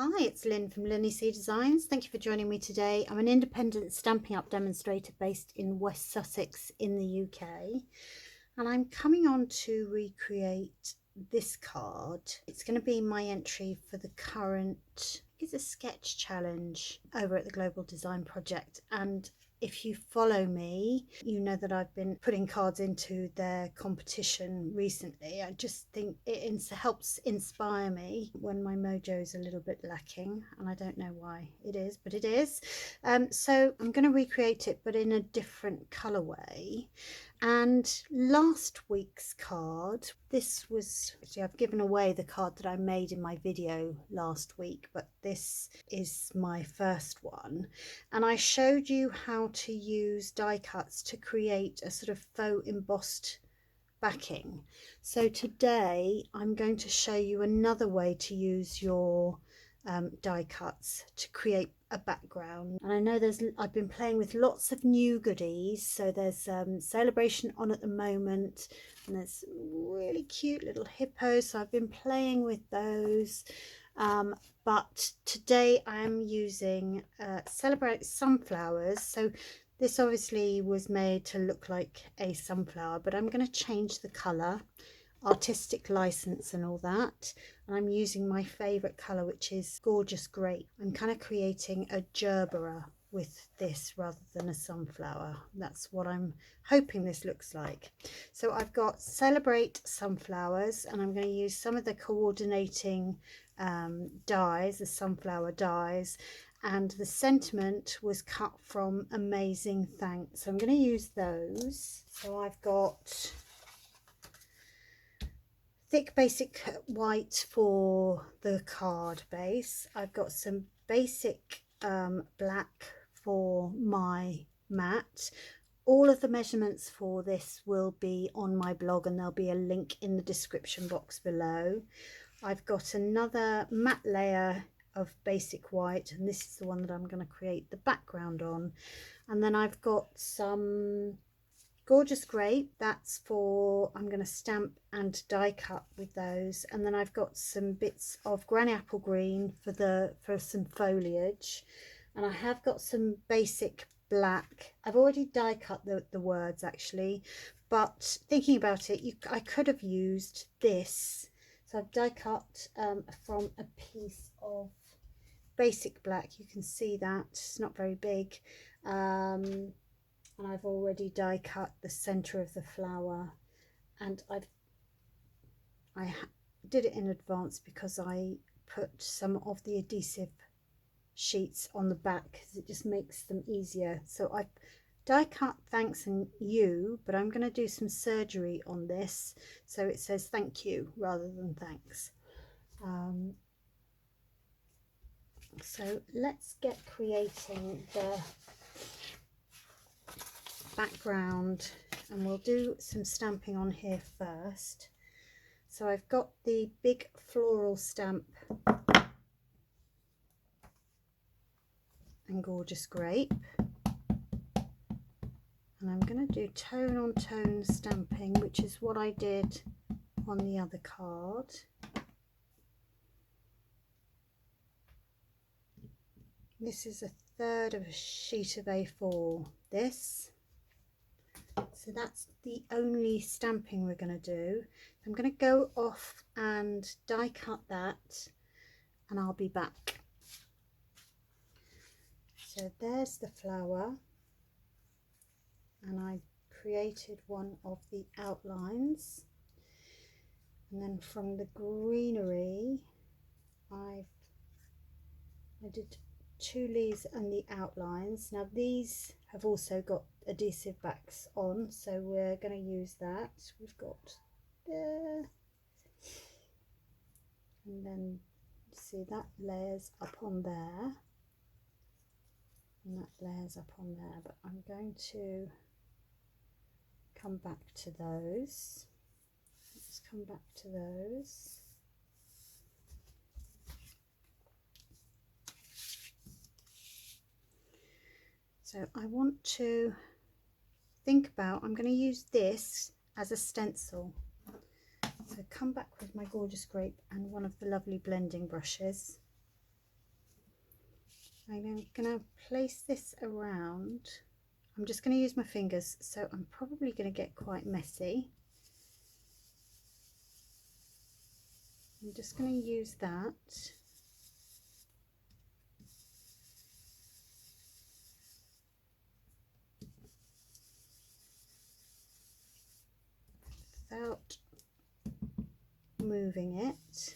Hi, it's Lynn from LynnieCDesigns. Thank you for joining me today. I'm an independent Stampin' Up demonstrator based in West Sussex in the UK, and I'm coming on to recreate this card. It's going to be my entry for the current It's a sketch challenge over at the Global Design Project, and if you follow me, you know that I've been putting cards into their competition recently. I just think it helps inspire me when my mojo is a little bit lacking, and I don't know why it is, but it is. So I'm going to recreate it, but in a different colorway. And last week's card, this was actually, I've given away the card that I made in my video last week, but this is my first one, and I showed you how to use die cuts to create a sort of faux embossed backing. So today I'm going to show you another way to use your die cuts to create a background. And I know I've been playing with lots of new goodies. So there's Celebration on at the moment, and there's really cute little hippos, so I've been playing with those. But today I am using Celebrate Sunflowers. So this obviously was made to look like a sunflower, but I'm going to change the colour, artistic license and all that, and I'm using my favourite colour, which is Gorgeous Grape. I'm kind of creating a gerbera with this rather than a sunflower. That's what I'm hoping this looks like. So I've got Celebrate Sunflowers, and I'm going to use some of the coordinating dies, the sunflower dies, and the sentiment was cut from Amazing Thanks. So I'm going to use those. So I've got thick basic white for the card base. I've got some basic black for my mat. All of the measurements for this will be on my blog, and there'll be a link in the description box below. I've got another matte layer of basic white, and this is the one that I'm going to create the background on. And then I've got some Gorgeous Grape, that's for, I'm going to stamp and die cut with those. And then I've got some bits of Granny Apple Green for some foliage, and I have got some basic black. I've already die cut the words actually, but thinking about it, I could have used this. So I've die cut from a piece of basic black. You can see that it's not very big, and I've already die cut the center of the flower, and I did it in advance because I put some of the adhesive sheets on the back because it just makes them easier. So I've die cut thanks and you, but I'm going to do some surgery on this so it says thank you rather than thanks. So let's get creating the background, and we'll do some stamping on here first. So I've got the big floral stamp and Gorgeous Grape, and I'm going to do tone on tone stamping, which is what I did on the other card. This is a third of a sheet of A4, this. So that's the only stamping we're going to do. I'm going to go off and die cut that, and I'll be back. So there's the flower, and I created one of the outlines, and then from the greenery I did 2 leaves and the outlines. Now these have also got adhesive backs on, so we're going to use that. We've got there, and then see that layers up on there, and that layers up on there, but I'm going to come back to those. Let's come back to those. So I want to think about, I'm going to use this as a stencil. So come back with my Gorgeous Grape and one of the lovely blending brushes. I'm going to place this around. I'm just going to use my fingers, so I'm probably going to get quite messy. I'm just going to use that. Without moving it,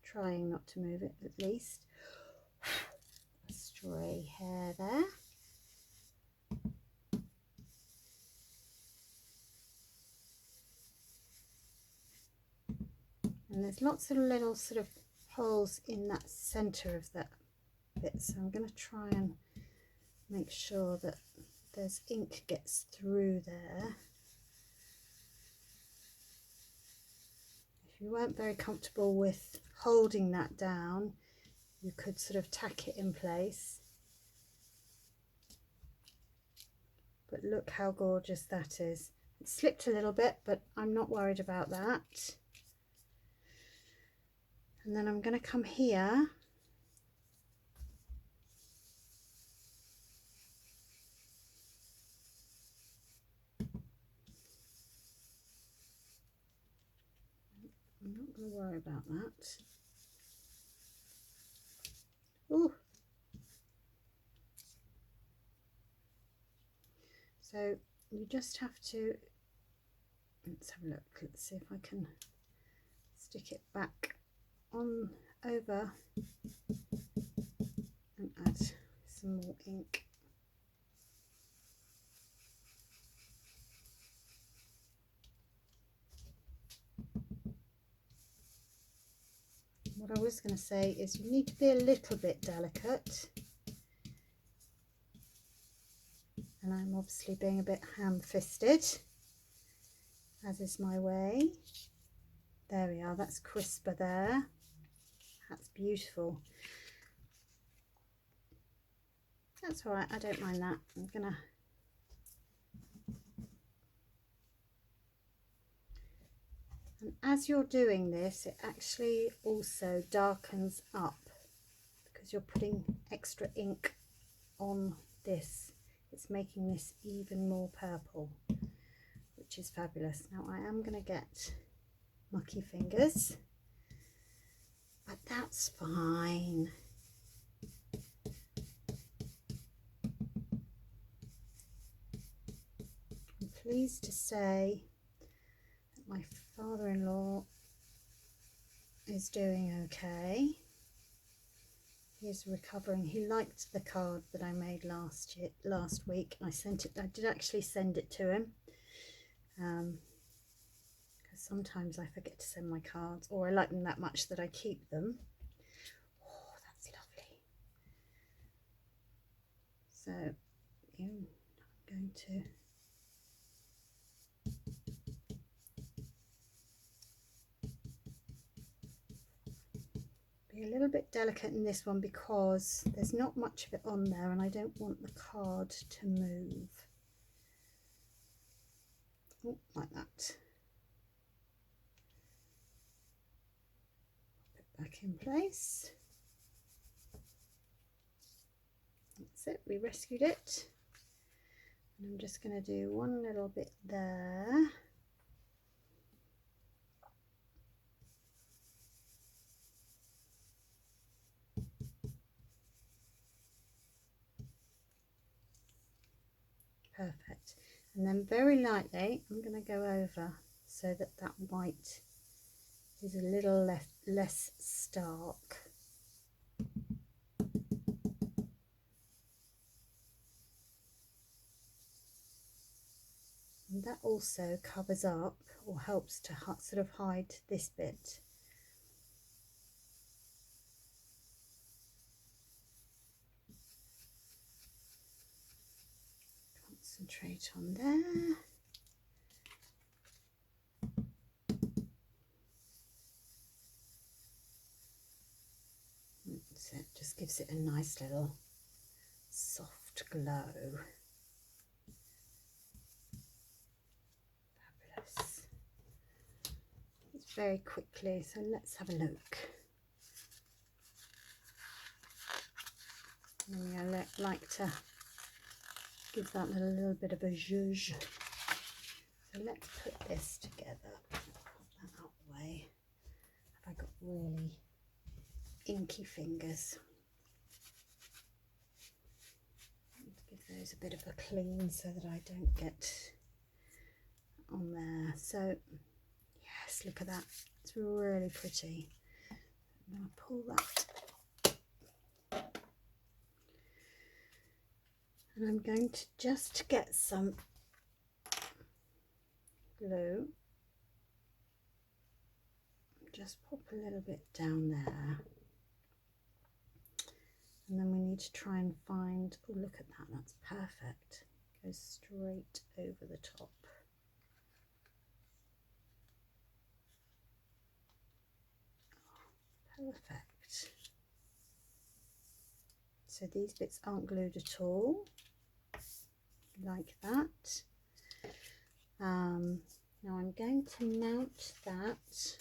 trying not to move it at least. A stray hair there. And there's lots of little sort of holes in that center of that bit, so I'm going to try and make sure that there's ink gets through there. If you weren't very comfortable with holding that down, you could sort of tack it in place. But look how gorgeous that is. It slipped a little bit, but I'm not worried about that. And then I'm going to come here I'm not going to worry about that. Ooh. So you just have to, let's have a look, let's see if I can stick it back on over and add some more ink. What I was going to say is you need to be a little bit delicate, and I'm obviously being a bit ham-fisted, as is my way. There we are, that's crisper there. That's beautiful. That's all right, I don't mind that. I'm gonna and as you're doing this, it actually also darkens up because you're putting extra ink on this. It's making this even more purple, which is fabulous. Now I am going to get mucky fingers, but that's fine. I'm pleased to say that my father-in-law is doing okay. He's recovering. He liked the card that I made last week. I did actually send it to him, because sometimes I forget to send my cards, or I like them that much that I keep them. Oh, that's lovely. So I'm going to be a little bit delicate in this one because there's not much of it on there and I don't want the card to move. Oh, like that. Put it back in place. That's it, we rescued it. And I'm just going to do one little bit there. Perfect. And then very lightly I'm going to go over so that that white is a little less stark. And that also covers up or helps to sort of hide this bit. Concentrate on there. So it just gives it a nice little soft glow. Fabulous. It's very quickly, so let's have a look. like to give that a little bit of a zhuzh. So let's put this together. Put that out the way. Have I got really inky fingers? Give those a bit of a clean so that I don't get on there. So yes, look at that, it's really pretty. I'm going to pull that, and I'm going to just get some glue, just pop a little bit down there, and then we need to try and find, oh look at that, that's perfect, goes straight over the top. Perfect. So these bits aren't glued at all, like that. Now I'm going to mount that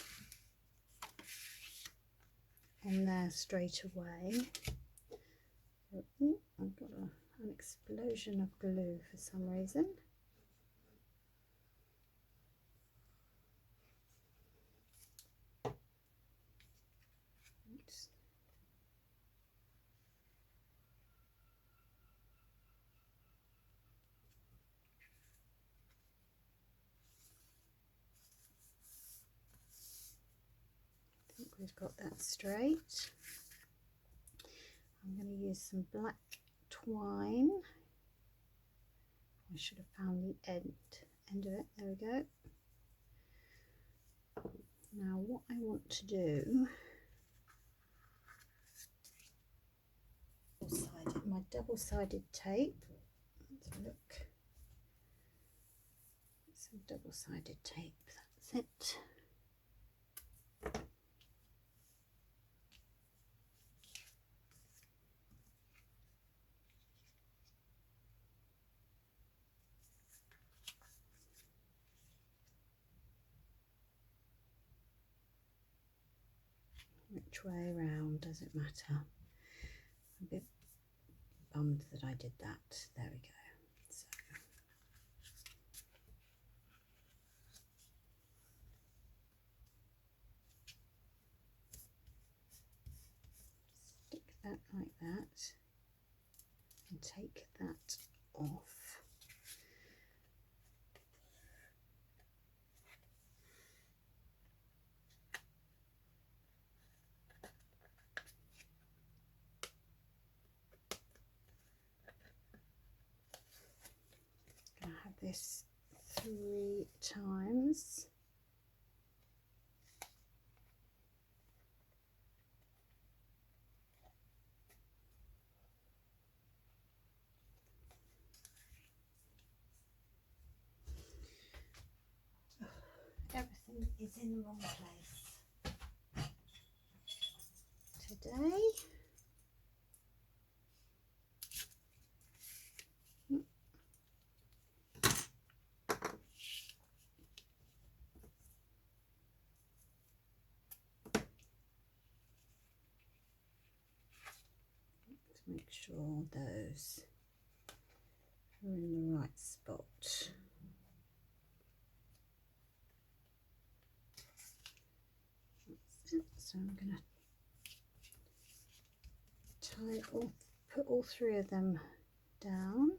on there straight away. Ooh, I've got an explosion of glue for some reason. Oops. I think we've got that straight. I'm going to use some black twine. I should have found the end of it. There we go. Now what I want to do, my double-sided tape. Let's have a look. Some double-sided tape. That's it. Which way around does it matter? I'm a bit bummed that I did that. There we go. So stick that like that and take that off. This 3 times. Everything is in the wrong place today. Make sure those are in the right spot. That's it. So I'm going to put all 3 of them down.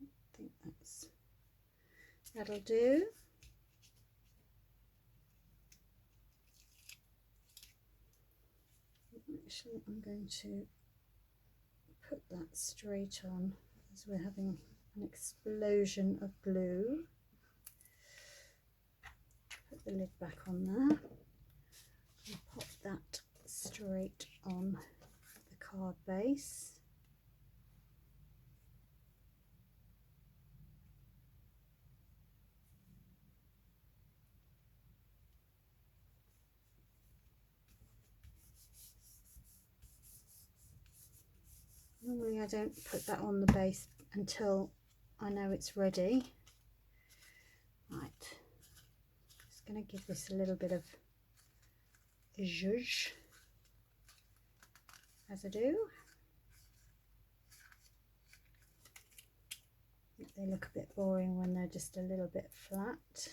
I think that'll do. Actually, I'm going to put that straight on as we're having an explosion of glue. Put the lid back on there and pop that straight on the card base. Normally I don't put that on the base until I know it's ready. Right, just going to give this a little bit of a zhuzh. as I do. They look a bit boring when they're just a little bit flat.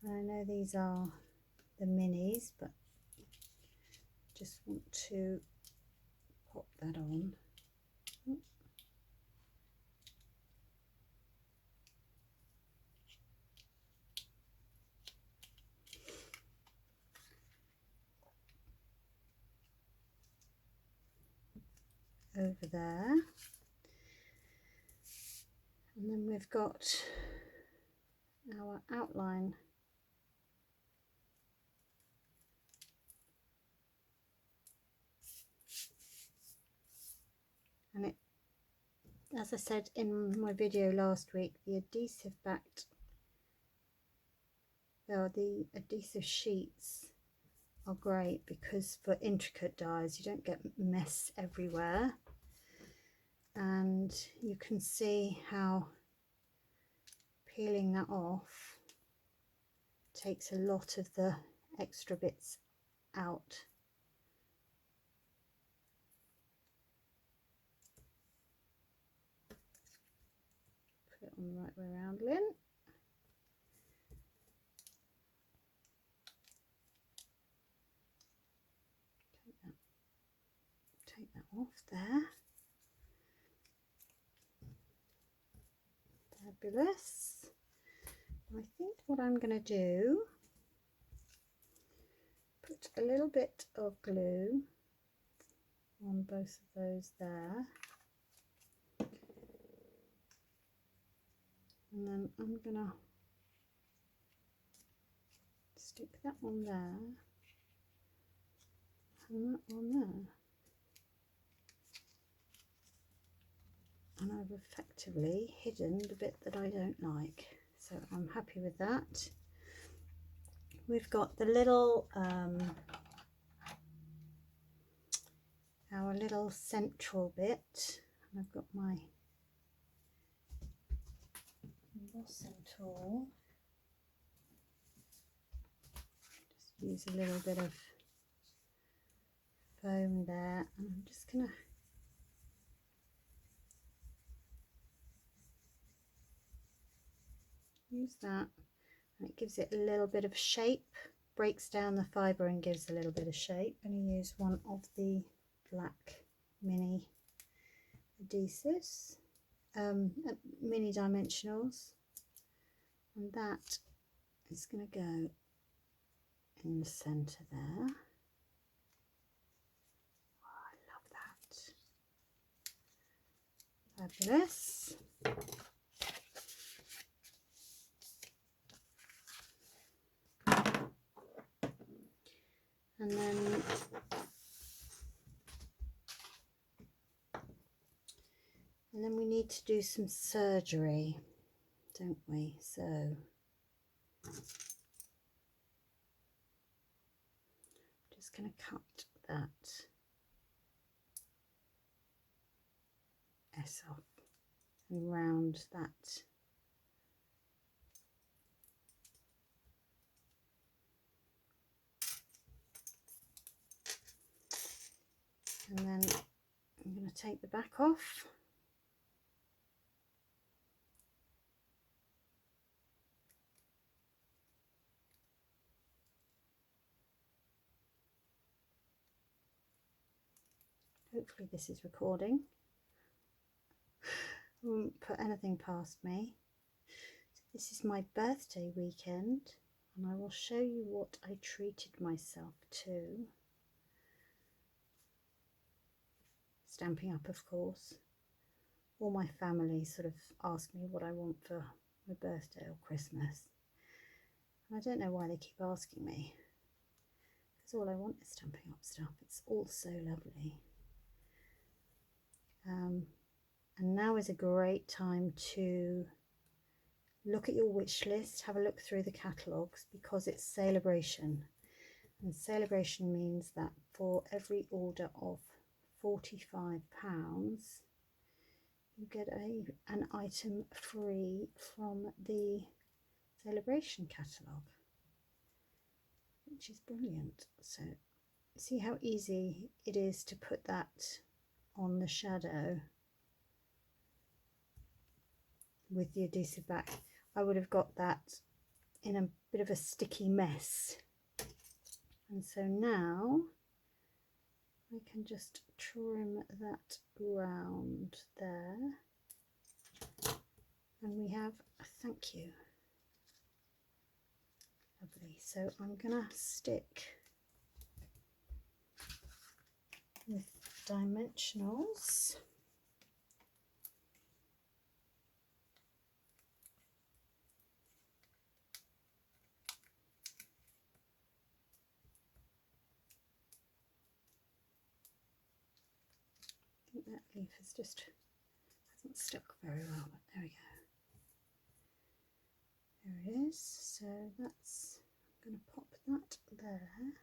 I know these are the minis, but just want to pop that on. Over there, and then we've got our outline. And it, as I said in my video last week, the adhesive sheets are great because for intricate dies you don't get mess everywhere, and you can see how peeling that off takes a lot of the extra bits out. Put it on the right way around, Lynn. Take that off there. Fabulous. I think what I'm going to do, put a little bit of glue on both of those there, and then I'm going to stick that one there and that one there, and I've effectively hidden the bit that I don't like, so I'm happy with that. We've got the little our little central bit, and I've got my embossing tool. Just use a little bit of foam there, and I'm just gonna use that, and it gives it a little bit of shape, breaks down the fibre and gives a little bit of shape. I'm going to use one of the black mini adhesives, mini dimensionals, and that is going to go in the centre there. Oh, I love that. Fabulous. And then we need to do some surgery, don't we? So just going to cut that S off and round that. And then I'm going to take the back off. Hopefully this is recording. I won't put anything past me. So this is my birthday weekend, and I will show you what I treated myself to. Stampin' Up, of course. All my family sort of ask me what I want for my birthday or Christmas. And I don't know why they keep asking me, because all I want is Stampin' Up stuff. It's all so lovely. And now is a great time to look at your wish list, have a look through the catalogues, because it's celebration. And celebration means that for every order of £45, you get an item free from the celebration catalogue, which is brilliant. So See how easy it is to put that on the shadow with the adhesive back. I would have got that in a bit of a sticky mess. And so now I can just trim that round there. And we have a thank you. Lovely. So I'm gonna stick with dimensionals. I think that leaf has just hasn't stuck very well, but there we go. There it is. So that's, I'm going to pop that there.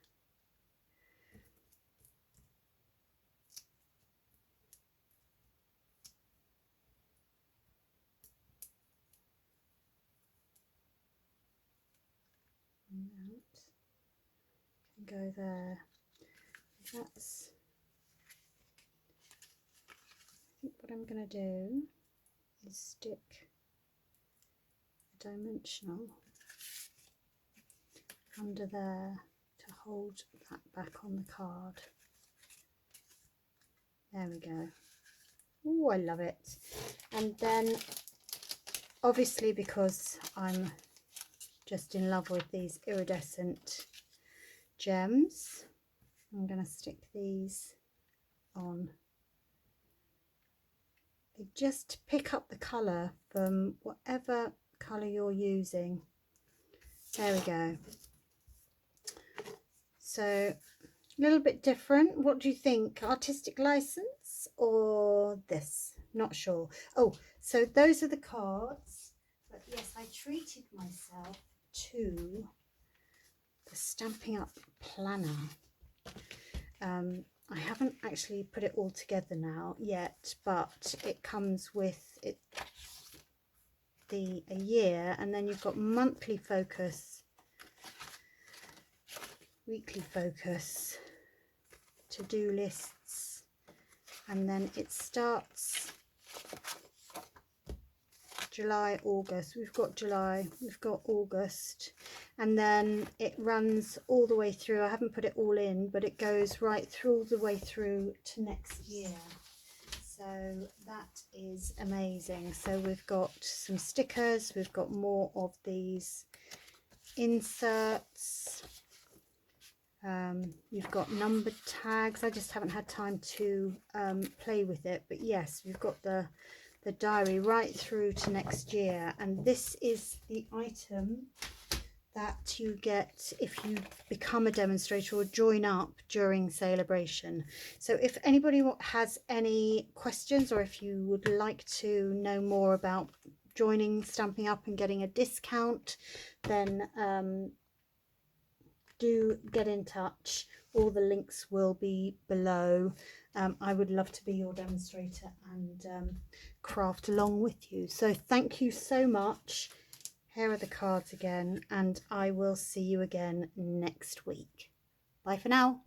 And that can go there. That's, I think what I'm going to do is stick a dimensional under there to hold that back on the card. There we go. Oh, I love it. And then obviously, because I'm just in love with these iridescent gems, I'm going to stick these on. They just pick up the colour from whatever colour you're using. There we go. So a little bit different. What do you think? Artistic license or this? Not sure. Oh, so those are the cards. But yes, I treated myself to the Stampin' Up planner. I haven't actually put it all together now yet, but it comes with it a year, and then you've got monthly focus, weekly focus, to-do lists, and then it starts July, August. We've got July, we've got August, and then it runs all the way through. I haven't put it all in, but it goes right through all the way through to next year. So that is amazing. So we've got some stickers, we've got more of these inserts, you've got number tags. I just haven't had time to play with it, but yes, we've got the diary right through to next year, and this is the item that you get if you become a demonstrator or join up during celebration. So if anybody has any questions, or if you would like to know more about joining Stampin' Up and getting a discount, then do get in touch. All the links will be below. I would love to be your demonstrator and craft along with you. So thank you so much. Here are the cards again, and I will see you again next week. Bye for now.